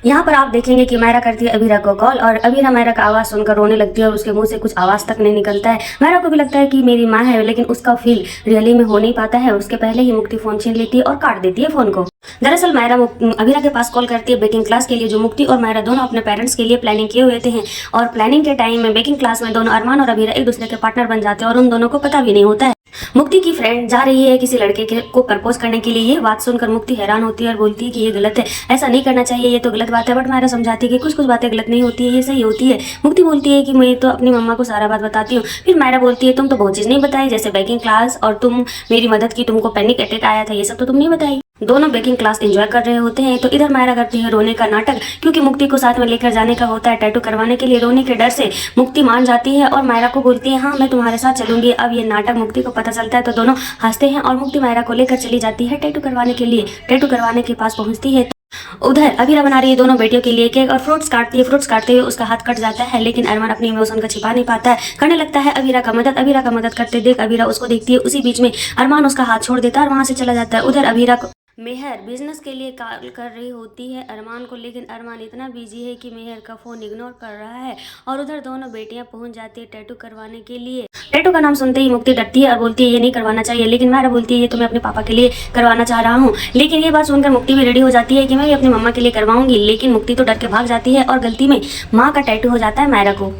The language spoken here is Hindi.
यहाँ पर आप देखेंगे कि मायरा करती है अबीरा को कॉल और अबीरा मायरा का आवाज़ सुनकर रोने लगती है और उसके मुंह से कुछ आवाज़ तक नहीं निकलता है। मायरा को भी लगता है कि मेरी माँ है, लेकिन उसका फील रियली में हो नहीं पाता है। उसके पहले ही मुक्ति फ़ोन छीन लेती है और काट देती है फ़ोन को। दरअसल मायरा अबीरा के पास कॉल करती है बेकिंग क्लास के लिए, जो मुक्ति और मायरा दोनों अपने पेरेंट्स के लिए प्लानिंग किए हुए थे। और प्लानिंग के टाइम में बेकिंग क्लास में दोनों अरमान और अबीरा एक दूसरे के पार्टनर बन जाते हैं और उन दोनों को पता भी नहीं होता है। मुक्ति की फ्रेंड जा रही है किसी लड़के को प्रपोज करने के लिए। ये बात सुनकर मुक्ति हैरान होती है और बोलती है कि ये गलत है, ऐसा नहीं करना चाहिए, ये तो गलत बात है। बट मायरा समझाती है कि कुछ कुछ बातें गलत नहीं होती है, ये सही होती है। मुक्ति बोलती है कि मैं तो अपनी मम्मा को सारा बात बताती हूँ। फिर मायरा बोलती है तुम तो बहुत चीज़ नहीं बताई, जैसे बेकिंग क्लास और तुम मेरी मदद की, तुमको पैनिक अटैक आया था, ये सब तो तुम नहीं बताई। दोनों बेकिंग क्लास एंजॉय कर रहे होते हैं तो इधर मायरा करती है रोने का नाटक, क्योंकि मुक्ति को साथ में लेकर जाने का होता है टैटू करवाने के लिए। रोने के डर से मुक्ति मान जाती है और मायरा को बोलती है हाँ मैं तुम्हारे साथ चलूंगी। अब ये नाटक मुक्ति को पता चलता है तो दोनों हंसते हैं और मुक्ति मायरा को लेकर चली जाती है टैटू करवाने के लिए। टैटू करवाने के पास पहुंचती है उधर अबीरा बना रही है दोनों बेटियों के लिए केक और फ्रूट्स काटती है। फ्रूट्स काटते हुए उसका हाथ कट जाता है, लेकिन अरमान अपनी इमोशन को छिपा नहीं पाता है, करने लगता है अबीरा का मदद। अबीरा का मदद करते देख अबीरा उसको देखती है, उसी बीच में अरमान उसका हाथ छोड़ देता है और वहां से चला जाता है। उधर अबीरा को मेहर बिजनेस के लिए कॉल कर रही होती है अरमान को, लेकिन अरमान इतना बिजी है कि मेहर का फोन इग्नोर कर रहा है। और उधर दोनों बेटियां पहुंच जाती है टैटू करवाने के लिए। टैटू का नाम सुनते ही मुक्ति डरती है और बोलती है ये नहीं करवाना चाहिए, लेकिन मायरा बोलती है ये तो मैं अपने पापा के लिए करवाना चाह रहा हूँ। लेकिन ये बात सुनकर मुक्ति भी रेडी हो जाती है कि मैं भी अपनी मम्मा के लिए करवाऊंगी, लेकिन मुक्ति तो डर के भाग जाती है और गलती में माँ का टैटू हो जाता है मायरा को।